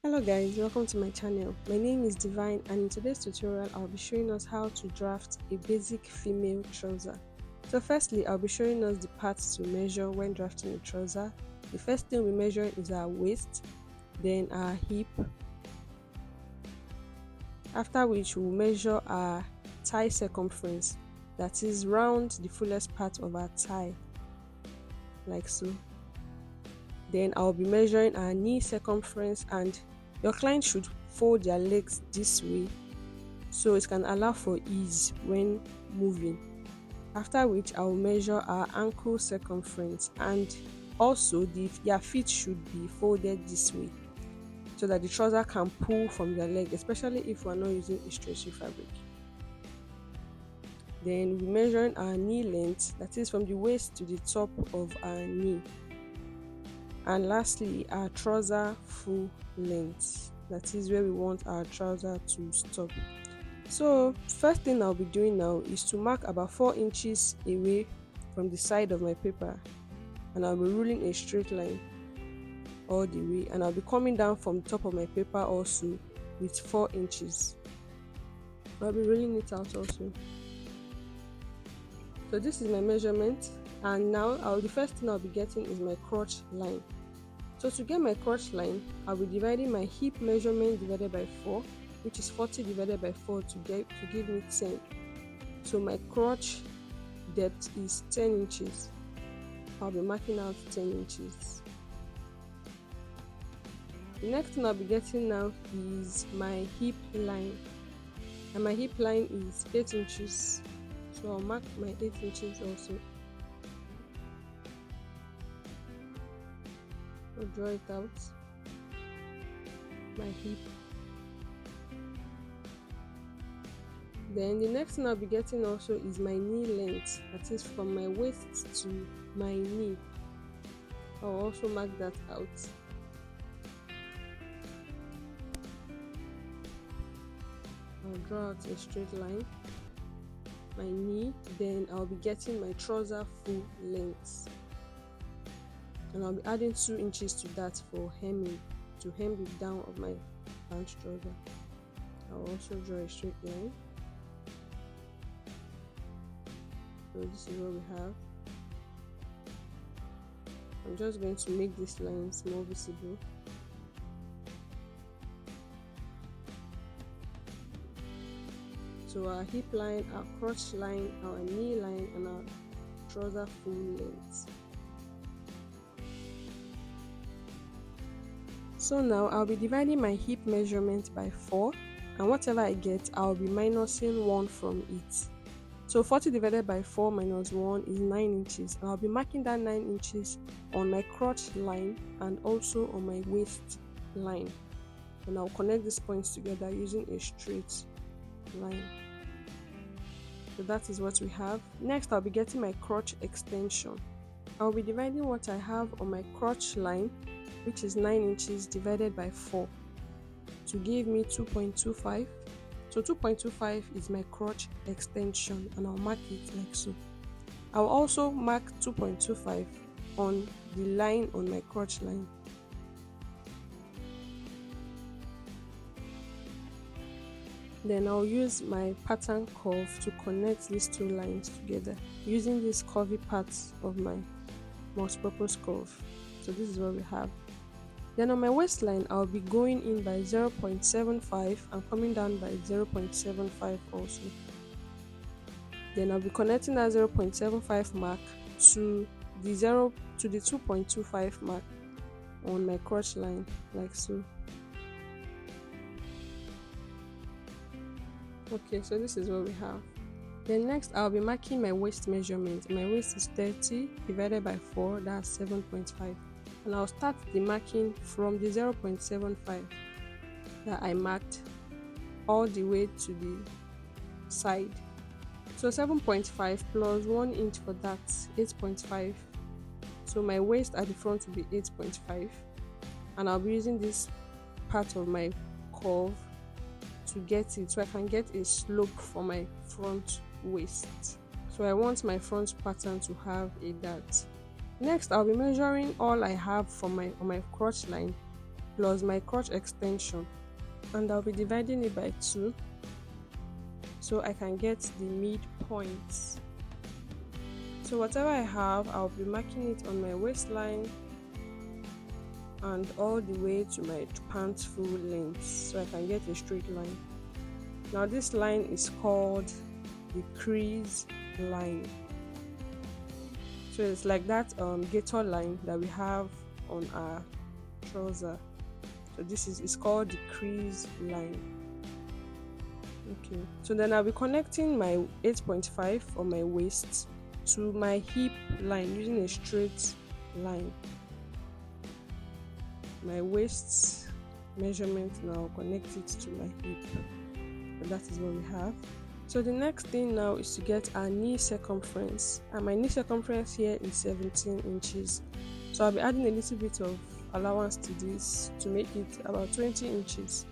Hello guys, welcome to my channel. My name is Divine and in today's tutorial I'll be showing us how to draft a basic female trouser. So firstly, I'll be showing us the parts to measure when drafting a trouser. The first thing we measure is our waist, then our hip, after which we'll measure our thigh circumference, that is round the fullest part of our thigh, like so. Then I'll be measuring our knee circumference, and your client should fold their legs this way so it can allow for ease when moving. After which I will measure our ankle circumference, and also their feet should be folded this way so that the trouser can pull from their leg, especially if we're not using a stretchy fabric. Then we measuring our knee length, that is from the waist to the top of our knee. And lastly, our trouser full length, that is where we want our trouser to stop. So first thing I'll be doing now is to mark about 4 inches away from the side of my paper, and I'll be ruling a straight line all the way, and I'll be coming down from the top of my paper also with 4 inches. I'll be ruling it out also. So this is my measurement, and now the first thing I'll be getting is my crotch line. So to get my crotch line, I'll be dividing my hip measurement divided by 4, which is 40 divided by 4 to give me 10. So my crotch depth is 10 inches. I'll be marking out 10 inches. The next thing I'll be getting now is my hip line, and my hip line is 8 inches. So I'll mark my 8 inches also. I'll draw it out, my hip. Then the next thing I'll be getting also is my knee length, that is from my waist to my knee. I'll also mark that out. I'll draw out a straight line, my knee, then I'll be getting my trouser full length, and I'll be adding 2 inches to that for hemming, to hem the down of my pant trouser. I'll also draw a straight line. So this is what we have. I'm just going to make these lines more visible. So our hip line, our crotch line, our knee line, and our trouser full length. So now I'll be dividing my hip measurement by 4, and whatever I get, I'll be minusing 1 from it. So 40 divided by 4 minus 1 is 9 inches, and I'll be marking that 9 inches on my crotch line and also on my waist line. And I'll connect these points together using a straight line. So that is what we have. Next, I'll be getting my crotch extension. I'll be dividing what I have on my crotch line, which is 9 inches, divided by 4 to give me 2.25. So 2.25 is my crotch extension, and I'll mark it like so. I'll also mark 2.25 on the line on my crotch line. Then I'll use my pattern curve to connect these two lines together using these curvy parts of my multipurpose curve. So this is what we have. Then on my waistline, I'll be going in by 0.75 and coming down by 0.75 also. Then I'll be connecting that 0.75 mark to the 2.25 mark on my crotch line, like so. Okay, so this is what we have. Then next, I'll be marking my waist measurement. My waist is 30 divided by 4, that's 7.5. And I'll start the marking from the 0.75 that I marked all the way to the side. So 7.5 plus 1 inch for that, 8.5. So my waist at the front will be 8.5. And I'll be using this part of my curve to get it, so I can get a slope for my front waist. So I want my front pattern to have a dart. Next, I'll be measuring all I have on my crotch line plus my crotch extension, and I'll be dividing it by 2 so I can get the midpoint. So whatever I have, I'll be marking it on my waistline and all the way to my pants full length so I can get a straight line. Now this line is called the crease line. So it's like that gator line that we have on our trouser. So this is it's called the crease line. Okay, so then I'll be connecting my 8.5 on my waist to my hip line using a straight line. My waist measurement, now connect it to my hip. So that is what we have. So the next thing now is to get our knee circumference, and my knee circumference here is 17 inches. So I'll be adding a little bit of allowance to this to make it about 20 inches.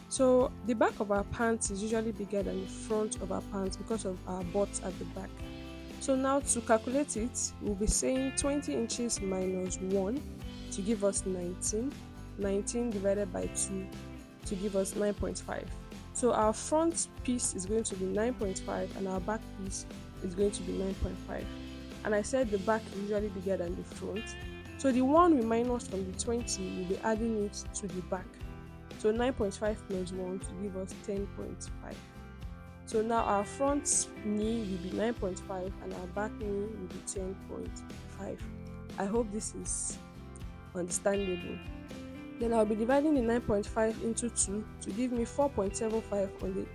So the back of our pants is usually bigger than the front of our pants because of our butt at the back. So now to calculate it, we'll be saying 20 inches minus 1 to give us 19. 19 divided by 2 to give us 9.5. So our front piece is going to be 9.5 and our back piece is going to be 9.5. And I said the back is usually bigger than the front. So the one we minus from the 20, we'll be adding it to the back. So 9.5 plus 1 to give us 10.5. So now our front knee will be 9.5 and our back knee will be 10.5. I hope this is understandable. Then I'll be dividing the 9.5 into 2 to give me 4.75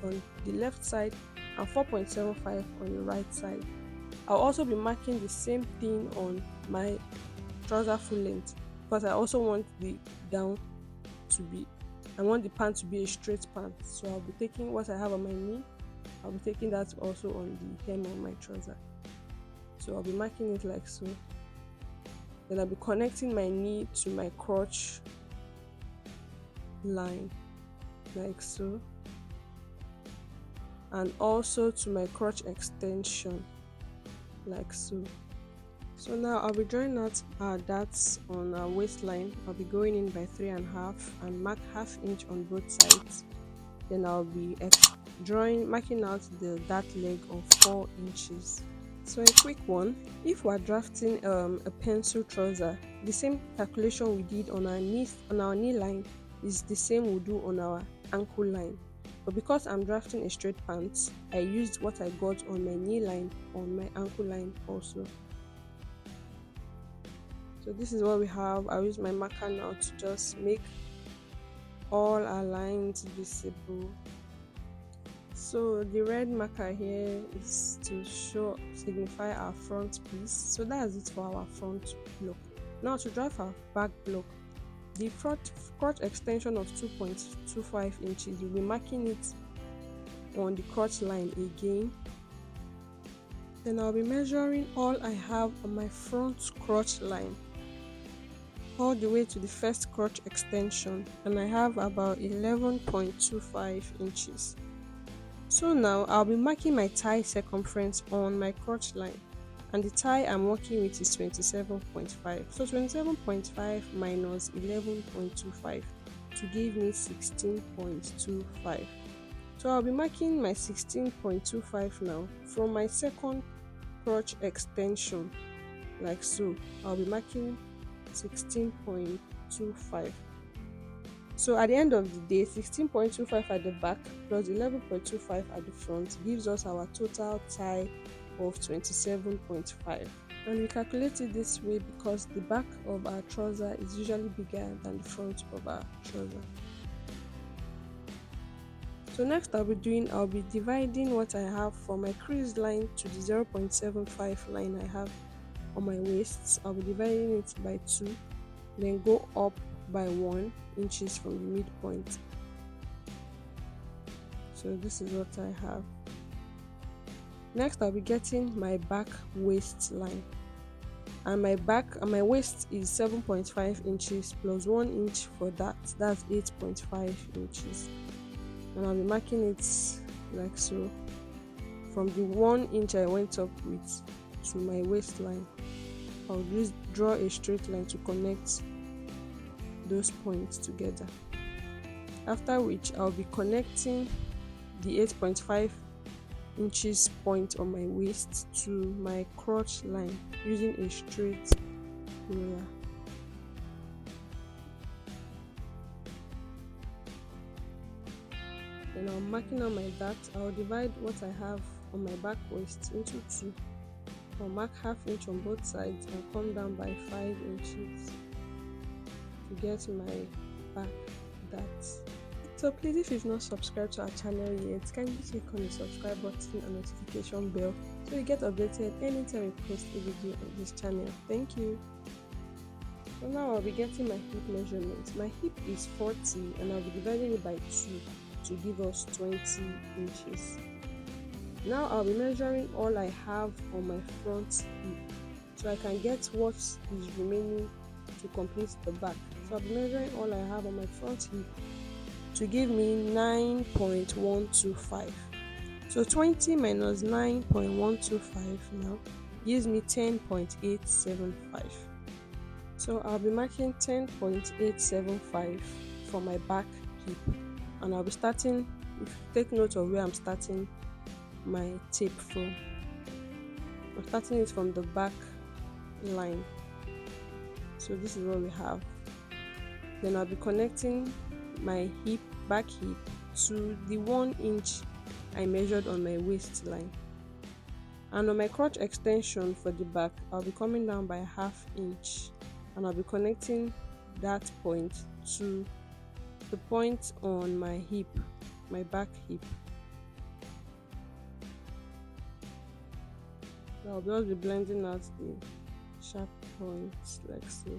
on the left side and 4.75 on the right side. I'll also be marking the same thing on my trouser full length because I also want the gown to be, I want the pant to be a straight pant. So I'll be taking what I have on my knee, I'll be taking that also on the hem of my trouser. So I'll be marking it like so. Then I'll be connecting my knee to my crotch line like so, and also to my crotch extension like so. So now I'll be drawing out our darts on our waistline. I'll be going in by 3.5 and mark ½ inch on both sides. Then I'll be marking out the dart leg of 4 inches. So a quick one, if we're drafting a pencil trouser, the same calculation we did on our knee line is the same we'll do on our ankle line. But because I'm drafting a straight pants, I used what I got on my knee line on my ankle line also. So this is what we have. I'll use my marker now to just make all our lines visible. So the red marker here is to signify our front piece. So that's it for our front block. Now to draft our back block, the front crotch extension of 2.25 inches, we'll be marking it on the crotch line again. Then I'll be measuring all I have on my front crotch line all the way to the first crotch extension, and I have about 11.25 inches. So now I'll be marking my thigh circumference on my crotch line, and the thigh I'm working with is 27.5. So 27.5 minus 11.25 to give me 16.25. So I'll be marking my 16.25 now from my second crotch extension like so. I'll be marking 16.25. So at the end of the day, 16.25 at the back plus 11.25 at the front gives us our total thigh of 27.5. And we calculate it this way because the back of our trouser is usually bigger than the front of our trouser. So next I'll be dividing what I have for my crease line to the 0.75 line I have on my waist. I'll be dividing it by 2, then go up by 1 inches from the midpoint. So this is what I have. Next I'll be getting my back waistline, and my waist is 7.5 inches plus 1 inch for that's 8.5 inches, and I'll be marking it like so from the 1 inch I went up with to my waistline. I'll just draw a straight line to connect those points together. After which I'll be connecting the 8.5 inches point on my waist to my crotch line using a straight ruler. Then I'm marking on my back. I'll divide what I have on my back waist into two. I'll mark half inch on both sides and come down by 5 inches to get my back dart. So please, if you've not subscribed to our channel yet, kindly click on the subscribe button and notification bell so you get updated anytime we post a video on this channel. Thank you. So now I'll be getting my hip measurement. My hip is 40 and I'll be dividing it by 2 to give us 20 inches. Now I'll be measuring all I have on my front hip so I can get what is remaining to complete the back. So I'll be measuring all I have on my front hip to give me 9.125. So 20 minus 9.125 now gives me 10.875. So I'll be marking 10.875 for my back hip, and I'll be starting, if you take note of where I'm starting my tape from. I'm starting it from the back line. So this is what we have. Then I'll be connecting my back hip to the 1 inch I measured on my waistline. And on my crotch extension for the back, I'll be coming down by ½ inch, and I'll be connecting that point to the point on my hip, my back hip. I'll just be blending out the sharp points like so.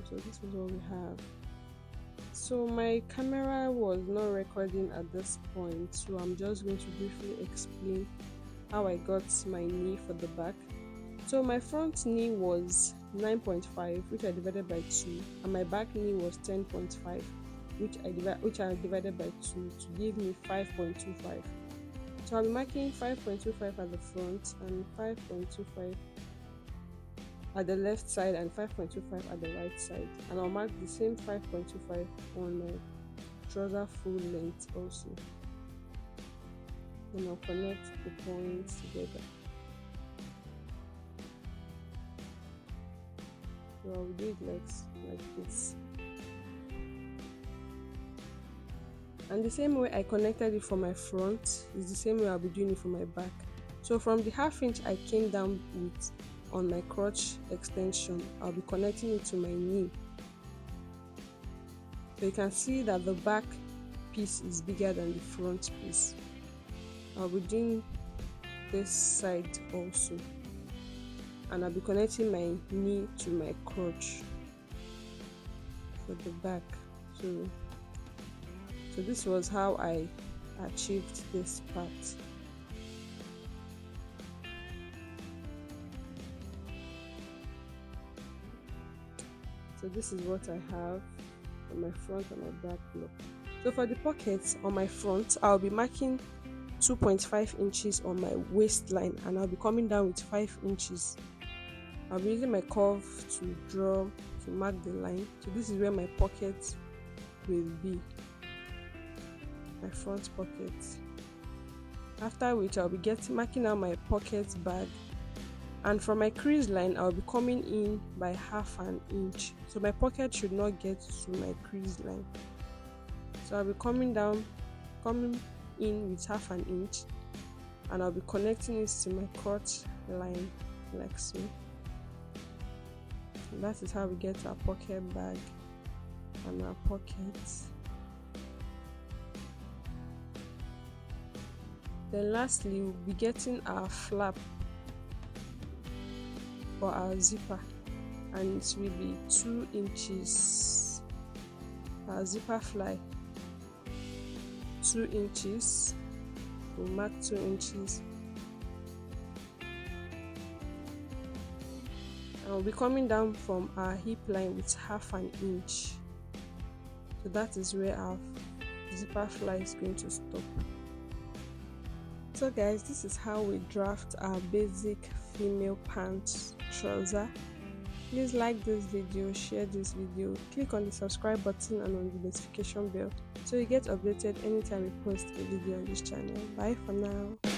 So this is what we have. So my camera was not recording at this point, so I'm just going to briefly explain how I got my knee for the back. So my front knee was 9.5, which I divided by 2, and my back knee was 10.5, which I divided by 2 to give me 5.25. So I'll be marking 5.25 at the front and 5.25 at the left side and 5.25 at the right side, and I'll mark the same 5.25 on my trouser full length also. Then I'll connect the points together. So I'll do it like this. And the same way I connected it for my front is the same way I'll be doing it for my back. So from the ½ inch I came down with on my crotch extension, I'll be connecting it to my knee. So you can see that the back piece is bigger than the front piece. I'll be doing this side also, and I'll be connecting my knee to my crotch for the back. So this was how I achieved this part. So this is what I have on my front and my back block. So for the pockets on my front, I'll be marking 2.5 inches on my waistline, and I'll be coming down with 5 inches. I'll be using my curve to mark the line. So this is where my pocket will be, my front pocket. After which I'll be marking out my pocket bag, and from my crease line I'll be coming in by ½ inch. So my pocket should not get to my crease line. So I'll be coming in with ½ inch, and I'll be connecting it to my crotch line like so. And that is how we get our pocket bag and our pockets. Then lastly, we'll be getting our flap for our zipper, and it will be 2 inches. Our zipper fly 2 inches. We'll mark 2 inches, and we'll be coming down from our hip line with ½ inch. So that is where our zipper fly is going to stop. So guys, this is how we draft our basic female pants trouser. Please like this video, share this video, click on the subscribe button and on the notification bell so you get updated anytime we post a video on this channel. Bye for now.